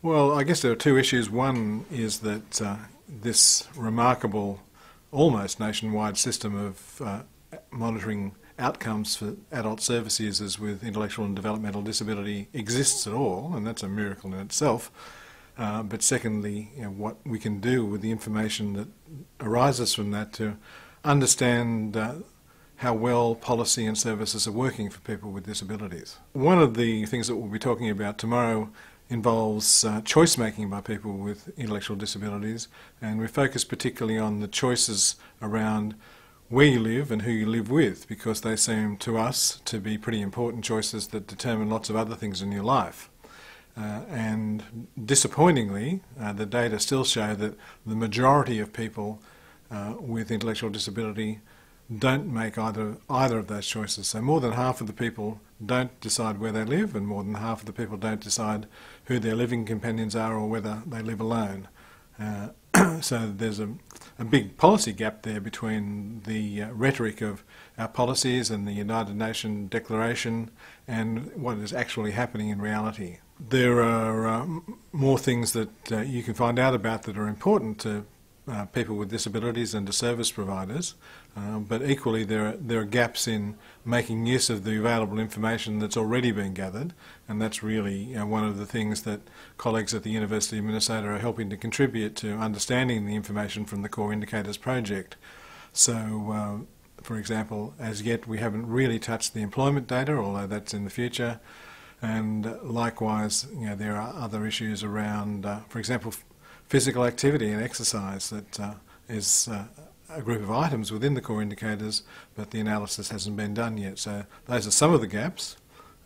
Well, I guess there are two issues. One is that this remarkable, almost nationwide system of monitoring outcomes for adult service users with intellectual and developmental disability exists at all, and that's a miracle in itself. But secondly, what we can do with the information that arises from that to understand how well policy and services are working for people with disabilities. One of the things that we'll be talking about tomorrow involves choice making by people with intellectual disabilities, and we focus particularly on the choices around where you live and who you live with, because they seem to us to be pretty important choices that determine lots of other things in your life. And disappointingly, the data still show that the majority of people with intellectual disability don't make either of those choices. So more than half of the people don't decide where they live, and more than half of the people don't decide who their living companions are or whether they live alone. So there's a big policy gap there between the rhetoric of our policies and the United Nations Declaration and what is actually happening in reality. There are more things that you can find out about that are important to people with disabilities and to service providers, but equally there are gaps in making use of the available information that's already been gathered, and that's really one of the things that colleagues at the University of Minnesota are helping to contribute to understanding the information from the Core Indicators project. So, for example, as yet we haven't really touched the employment data, although that's in the future, and likewise there are other issues around, for example, physical activity and exercise that is a group of items within the core indicators, but the analysis hasn't been done yet. So those are some of the gaps.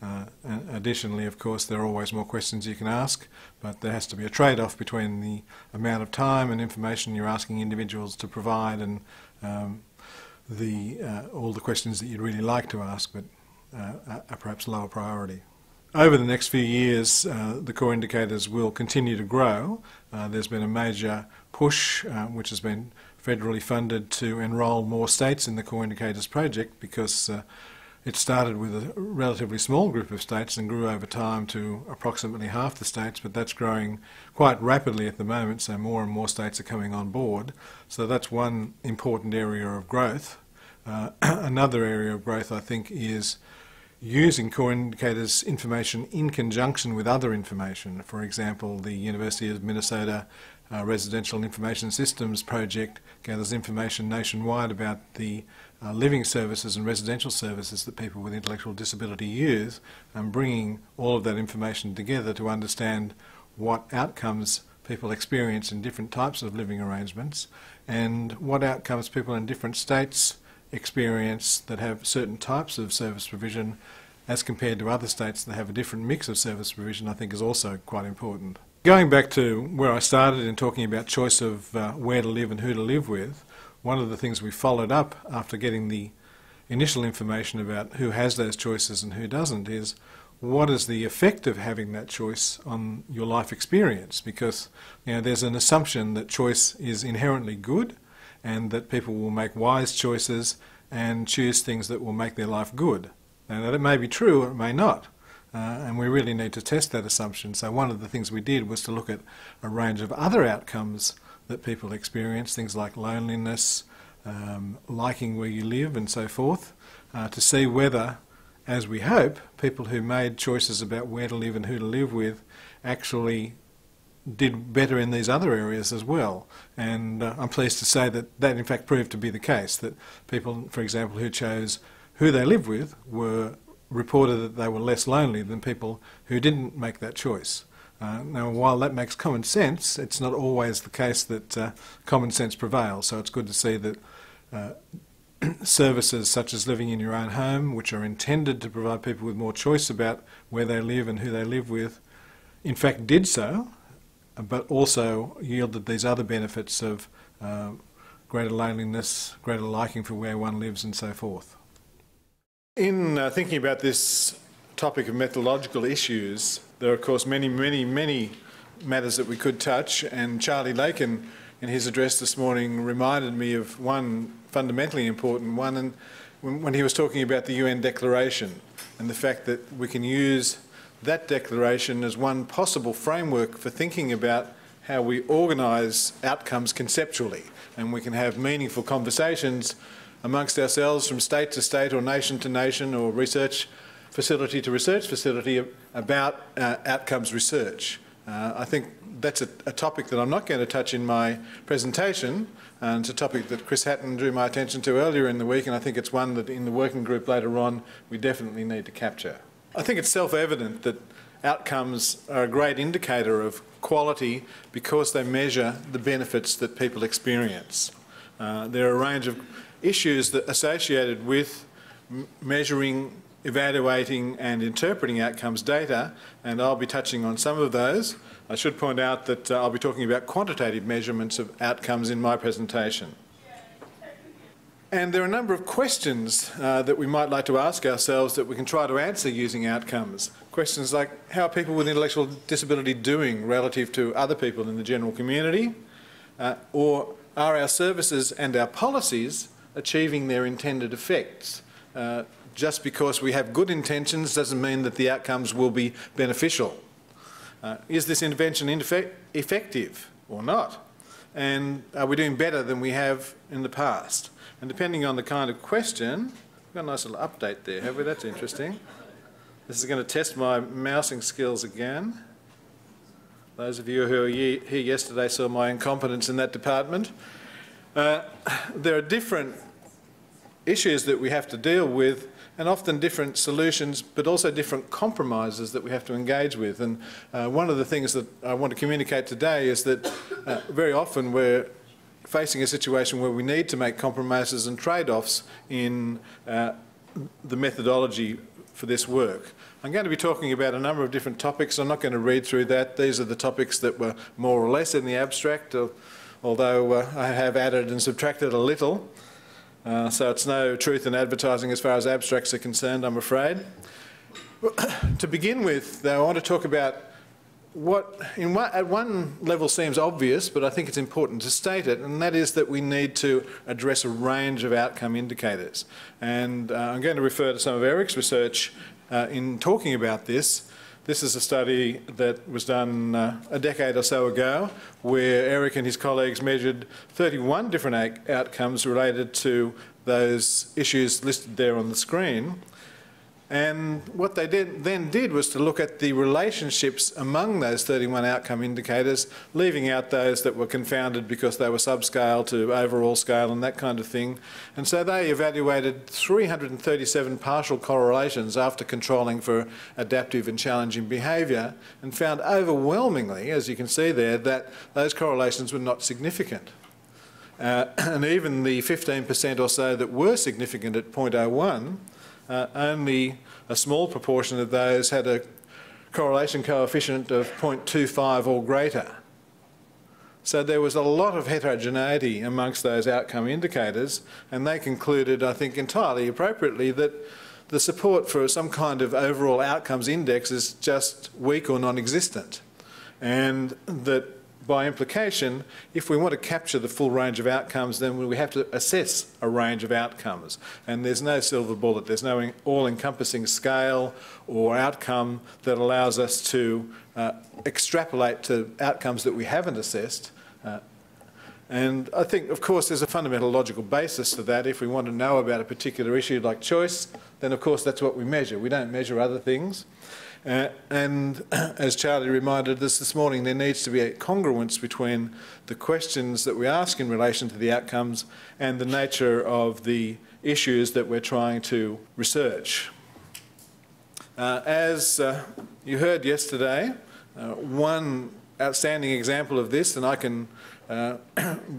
And additionally, of course, there are always more questions you can ask, but there has to be a trade-off between the amount of time and information you're asking individuals to provide and all the questions that you'd really like to ask, but are perhaps lower priority. Over the next few years, the core indicators will continue to grow. There's been a major push, which has been federally funded, to enrol more states in the core indicators project, because it started with a relatively small group of states and grew over time to approximately half the states, but that's growing quite rapidly at the moment, so more and more states are coming on board. So that's one important area of growth. Another area of growth, I think, is using core indicators information in conjunction with other information. For example, the University of Minnesota Residential Information Systems project gathers information nationwide about the living services and residential services that people with intellectual disability use, and bringing all of that information together to understand what outcomes people experience in different types of living arrangements and what outcomes people in different states experience that have certain types of service provision as compared to other states that have a different mix of service provision, I think is also quite important. Going back to where I started in talking about choice of where to live and who to live with, one of the things we followed up after getting the initial information about who has those choices and who doesn't is what is the effect of having that choice on your life experience, because there's an assumption that choice is inherently good and that people will make wise choices and choose things that will make their life good. Now that may be true or it may not, and we really need to test that assumption. So one of the things we did was to look at a range of other outcomes that people experience, things like loneliness, liking where you live and so forth, to see whether, as we hope, people who made choices about where to live and who to live with actually did better in these other areas as well. And I'm pleased to say that that in fact proved to be the case, that people, for example, who chose who they live with reported that they were less lonely than people who didn't make that choice. Now, while that makes common sense, it's not always the case that common sense prevails, so it's good to see that services such as living in your own home, which are intended to provide people with more choice about where they live and who they live with, in fact did so, but also yielded these other benefits of greater loneliness, greater liking for where one lives and so forth. In thinking about this topic of methodological issues, there are of course many matters that we could touch, and Charlie Lakin in his address this morning reminded me of one fundamentally important one, and when he was talking about the UN Declaration and the fact that we can use that declaration as one possible framework for thinking about how we organise outcomes conceptually, and we can have meaningful conversations amongst ourselves from state to state or nation to nation or research facility to research facility about outcomes research. I think that's a topic that I'm not going to touch in my presentation, and it's a topic that Chris Hatton drew my attention to earlier in the week, and I think it's one that in the working group later on we definitely need to capture. I think it's self-evident that outcomes are a great indicator of quality because they measure the benefits that people experience. There are a range of issues that are associated with measuring, evaluating and interpreting outcomes data, and I'll be touching on some of those. I should point out that I'll be talking about quantitative measurements of outcomes in my presentation. And there are a number of questions that we might like to ask ourselves that we can try to answer using outcomes. Questions like, how are people with intellectual disability doing relative to other people in the general community? Or are our services and our policies achieving their intended effects? Just because we have good intentions doesn't mean that the outcomes will be beneficial. Is this intervention effective or not? And are we doing better than we have in the past? And depending on the kind of question, we've got a nice little update there, have we? That's interesting. This is going to test my mousing skills again. Those of you who were here yesterday saw my incompetence in that department. There are different issues that we have to deal with, and often different solutions, but also different compromises that we have to engage with. And one of the things that I want to communicate today is that very often we're facing a situation where we need to make compromises and trade-offs in the methodology for this work. I'm going to be talking about a number of different topics. I'm not going to read through that. These are the topics that were more or less in the abstract, although I have added and subtracted a little. So it's no truth in advertising as far as abstracts are concerned, I'm afraid. To begin with, though, I want to talk about what at one level seems obvious, but I think it's important to state it, and that is that we need to address a range of outcome indicators. And I'm going to refer to some of Eric's research in talking about this. This is a study that was done a decade or so ago, where Eric and his colleagues measured 31 different outcomes related to those issues listed there on the screen. And what they then did was to look at the relationships among those 31 outcome indicators, leaving out those that were confounded because they were subscale to overall scale and that kind of thing. And so they evaluated 337 partial correlations after controlling for adaptive and challenging behaviour, and found overwhelmingly, as you can see there, that those correlations were not significant. And even the 15% or so that were significant at 0.01, only a small proportion of those had a correlation coefficient of 0.25 or greater. So there was a lot of heterogeneity amongst those outcome indicators, and they concluded, I think entirely appropriately, that the support for some kind of overall outcomes index is just weak or non-existent, and that by implication, if we want to capture the full range of outcomes, then we have to assess a range of outcomes. And there's no silver bullet, there's no all-encompassing scale or outcome that allows us to extrapolate to outcomes that we haven't assessed. And I think, of course, there's a fundamental logical basis to that. If we want to know about a particular issue like choice, then of course that's what we measure. We don't measure other things. And as Charlie reminded us this morning, there needs to be a congruence between the questions that we ask in relation to the outcomes and the nature of the issues that we're trying to research. As you heard yesterday, one outstanding example of this, and I can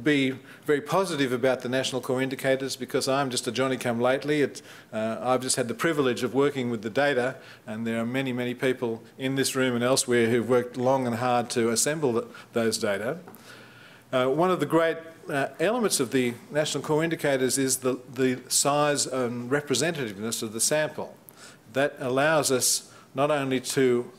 be very positive about the national core indicators because I'm just a Johnny-come-lately. I've just had the privilege of working with the data, and there are many, many people in this room and elsewhere who've worked long and hard to assemble those data. One of the great elements of the national core indicators is the size and representativeness of the sample. That allows us not only to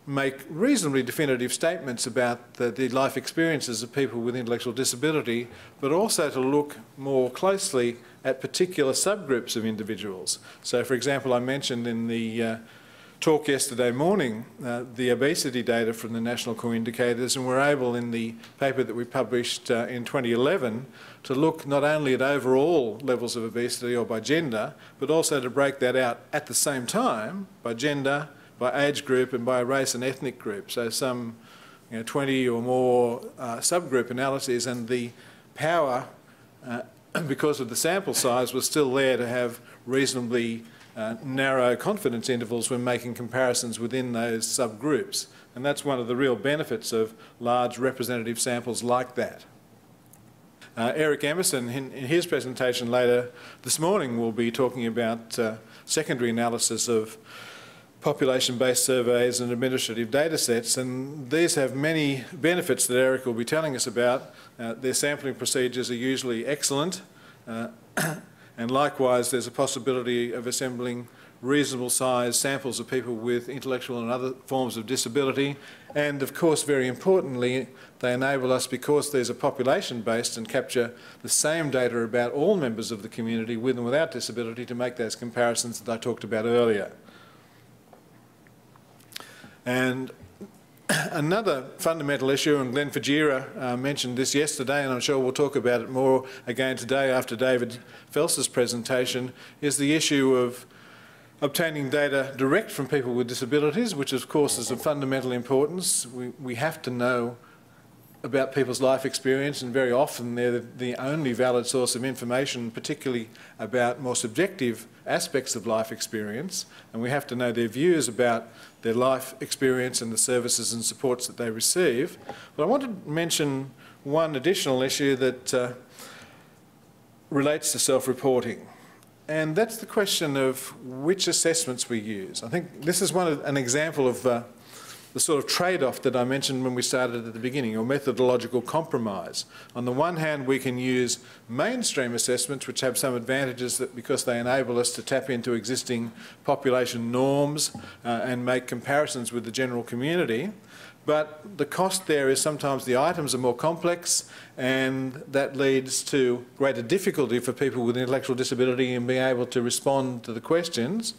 make reasonably definitive statements about the life experiences of people with intellectual disability, but also to look more closely at particular subgroups of individuals. So, for example, I mentioned in the talk yesterday morning the obesity data from the national core indicators, and we're able in the paper that we published in 2011 to look not only at overall levels of obesity or by gender, but also to break that out at the same time by gender, by age group and by race and ethnic group. So some 20 or more subgroup analyses, and the power, because of the sample size, was still there to have reasonably narrow confidence intervals when making comparisons within those subgroups. And that's one of the real benefits of large representative samples like that. Eric Emerson, in his presentation later this morning, will be talking about secondary analysis of population-based surveys and administrative data sets, and these have many benefits that Eric will be telling us about. Their sampling procedures are usually excellent, and likewise there's a possibility of assembling reasonable sized samples of people with intellectual and other forms of disability, and of course very importantly they enable us, because these are population based and capture the same data about all members of the community with and without disability, to make those comparisons that I talked about earlier. And another fundamental issue, and Glenn Fajira mentioned this yesterday, and I'm sure we'll talk about it more again today after David Phelps' presentation, is the issue of obtaining data direct from people with disabilities, which of course is of fundamental importance. We have to know about people's life experience, and very often they're the only valid source of information, particularly about more subjective aspects of life experience, and we have to know their views about their life experience and the services and supports that they receive. But I want to mention one additional issue that relates to self-reporting, and that's the question of which assessments we use. I think this is an example of the sort of trade-off that I mentioned when we started at the beginning, or methodological compromise. On the one hand, we can use mainstream assessments, which have some advantages that because they enable us to tap into existing population norms and make comparisons with the general community. But the cost there is sometimes the items are more complex, and that leads to greater difficulty for people with intellectual disability in being able to respond to the questions.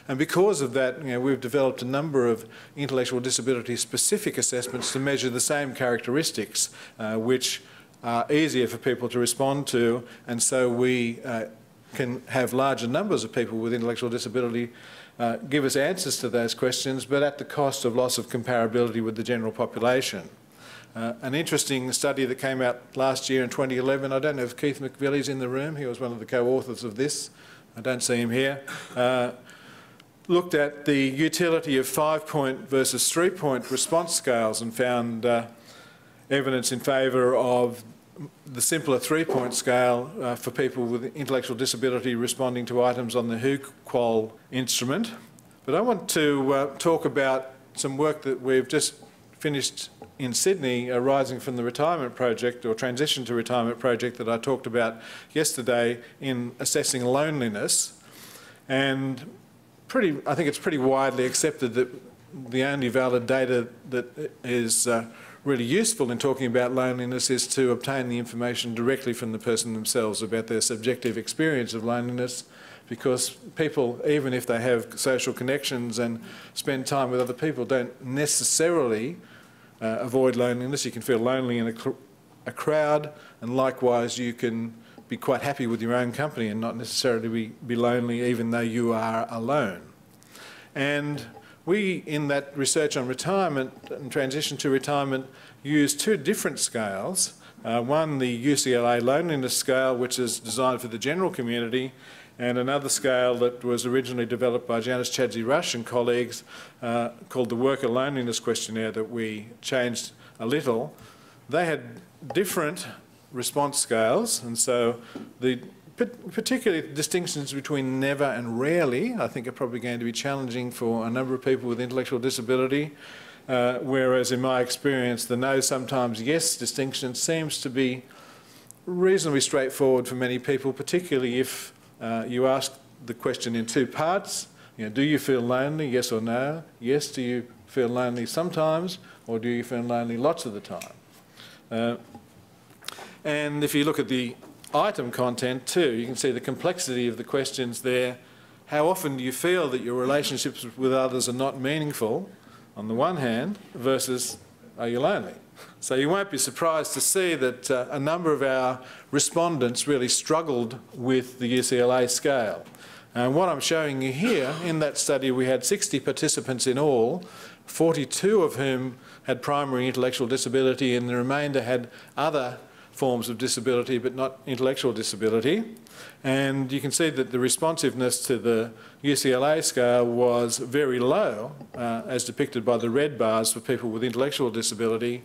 And because of that, we've developed a number of intellectual disability specific assessments to measure the same characteristics, which are easier for people to respond to, and so we can have larger numbers of people with intellectual disability give us answers to those questions, but at the cost of loss of comparability with the general population. An interesting study that came out last year in 2011, I don't know if Keith McVillie's in the room, he was one of the co-authors of this, I don't see him here, looked at the utility of 5-point versus 3-point response scales and found evidence in favour of the simpler 3-point scale for people with intellectual disability responding to items on the WHO-QoL instrument. But I want to talk about some work that we've just finished in Sydney arising from the retirement project, or transition to retirement project, that I talked about yesterday in assessing loneliness. And I think it's pretty widely accepted that the only valid data that is really useful in talking about loneliness is to obtain the information directly from the person themselves about their subjective experience of loneliness, because people, even if they have social connections and spend time with other people, don't necessarily avoid loneliness. You can feel lonely in a crowd, and likewise you can be quite happy with your own company and not necessarily be lonely even though you are alone. And we, in that research on retirement and transition to retirement, use two different scales. One, the UCLA loneliness scale, which is designed for the general community, and another scale that was originally developed by Janice Chadsey-Rush and colleagues called the Worker Loneliness Questionnaire, that we changed a little. They had different response scales, and so particularly distinctions between never and rarely, I think, are probably going to be challenging for a number of people with intellectual disability, whereas in my experience the no, sometimes, yes distinction seems to be reasonably straightforward for many people, particularly if you ask the question in two parts. Do you feel lonely, yes or no? Yes, do you feel lonely sometimes, or do you feel lonely lots of the time? And if you look at the item content too, you can see the complexity of the questions there how often do you feel that your relationships with others are not meaningful, on the one hand, versus are you lonely? So you won't be surprised to see that a number of our respondents really struggled with the UCLA scale. And what I'm showing you here, in that study we had 60 participants in all, 42 of whom had primary intellectual disability and the remainder had other forms of disability but not intellectual disability. And you can see that the responsiveness to the UCLA scale was very low, as depicted by the red bars for people with intellectual disability,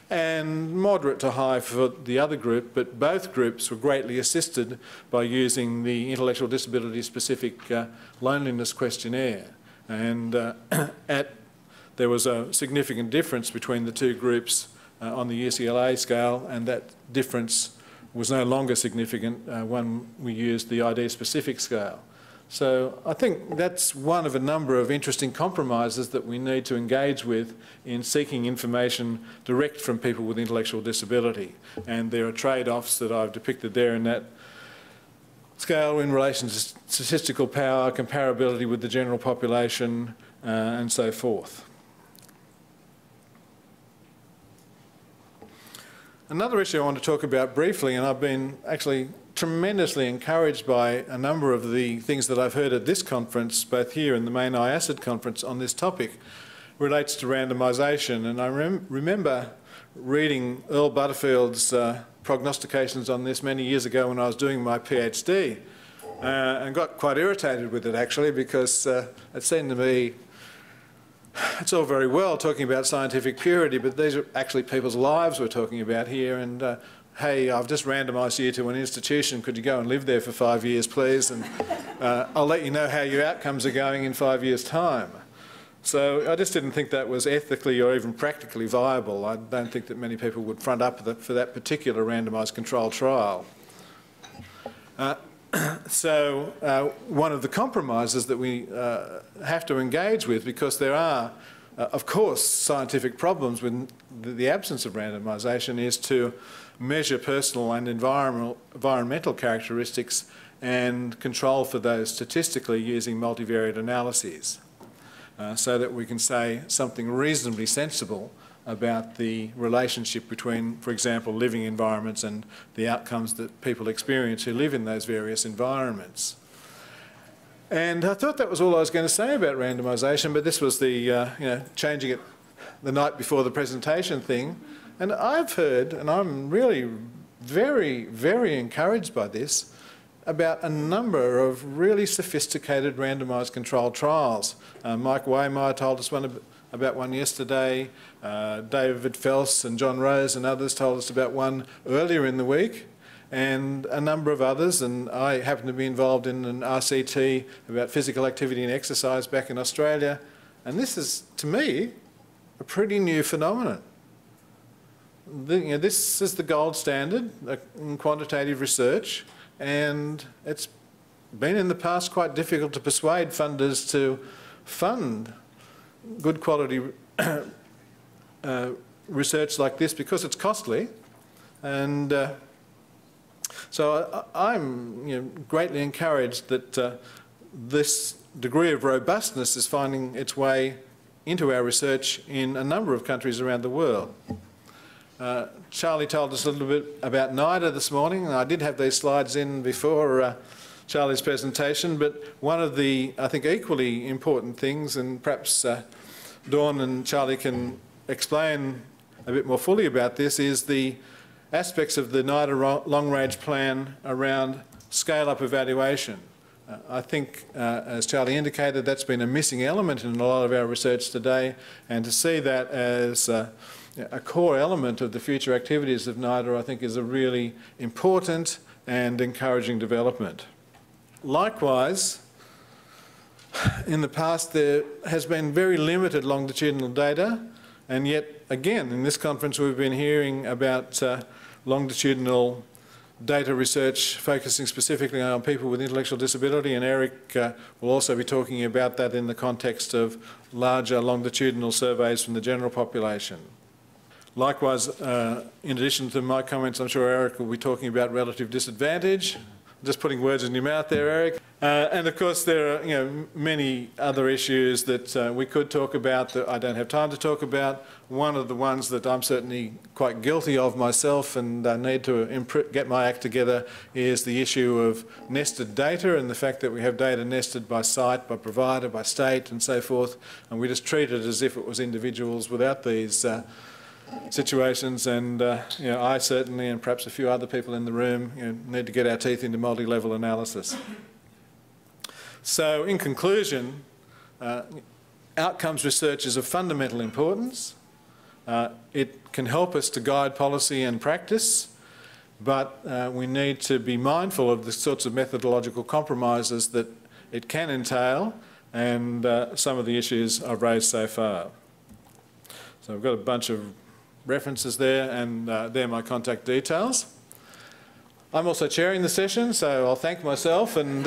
and moderate to high for the other group, but both groups were greatly assisted by using the intellectual disability specific loneliness questionnaire. And there was a significant difference between the two groups on the UCLA scale, and that difference was no longer significant when we used the ID specific scale. So I think that's one of a number of interesting compromises that we need to engage with in seeking information direct from people with intellectual disability. And there are trade-offs that I've depicted there in that scale in relation to statistical power, comparability with the general population, and so forth. Another issue I want to talk about briefly, and I've been actually tremendously encouraged by a number of the things that I've heard at this conference, both here and the main IACID conference on this topic, relates to randomisation. And I remember reading Earl Butterfield's prognostications on this many years ago when I was doing my PhD, and got quite irritated with it actually, because it seemed to me it's all very well talking about scientific purity, but these are actually people's lives we're talking about here. And hey, I've just randomised you to an institution. Could you go and live there for 5 years, please? And I'll let you know how your outcomes are going in 5 years' time. So I just didn't think that was ethically or even practically viable. I don't think that many people would front up for that particular randomised controlled trial. So one of the compromises that we have to engage with, because there are, of course, scientific problems with the absence of randomisation, is to measure personal and environmental characteristics and control for those statistically using multivariate analyses, so that we can say something reasonably sensible about the relationship between, for example, living environments and the outcomes that people experience who live in those various environments. And I thought that was all I was going to say about randomisation, but this was the changing it the night before the presentation thing. And I've heard, and I'm really very, very encouraged by this, about a number of really sophisticated randomised controlled trials. Mike Waymeyer told us about one yesterday. David Fels and John Rose and others told us about one earlier in the week, and a number of others. And I happen to be involved in an RCT about physical activity and exercise back in Australia. And this is, to me, a pretty new phenomenon. This is the gold standard in quantitative research, and it's been in the past quite difficult to persuade funders to fund good quality research like this because it's costly. And so I'm greatly encouraged that this degree of robustness is finding its way into our research in a number of countries around the world. Charlie told us a little bit about NIDA this morning. I did have these slides in before Charlie's presentation, but one of the, I think, equally important things, and perhaps Dawn and Charlie can explain a bit more fully about this, is the aspects of the NIDA long-range plan around scale-up evaluation. I think, as Charlie indicated, that's been a missing element in a lot of our research today, and to see that as a core element of the future activities of NIDA, I think, is a really important and encouraging development. Likewise, in the past there has been very limited longitudinal data, and yet again in this conference we've been hearing about longitudinal data research focusing specifically on people with intellectual disability, and Eric will also be talking about that in the context of larger longitudinal surveys from the general population. Likewise, in addition to my comments, I'm sure Eric will be talking about relative disadvantage. Just putting words in your mouth there, Eric. And of course there are many other issues that we could talk about that I don't have time to talk about. One of the ones that I'm certainly quite guilty of myself and need to get my act together is the issue of nested data and the fact that we have data nested by site, by provider, by state and so forth, and we just treat it as if it was individuals without these situations. And I certainly, and perhaps a few other people in the room, need to get our teeth into multi-level analysis. So in conclusion, outcomes research is of fundamental importance. It can help us to guide policy and practice, but we need to be mindful of the sorts of methodological compromises that it can entail and some of the issues I've raised so far. So I've got a bunch of references there, and they're my contact details. I'm also chairing the session, so I'll thank myself and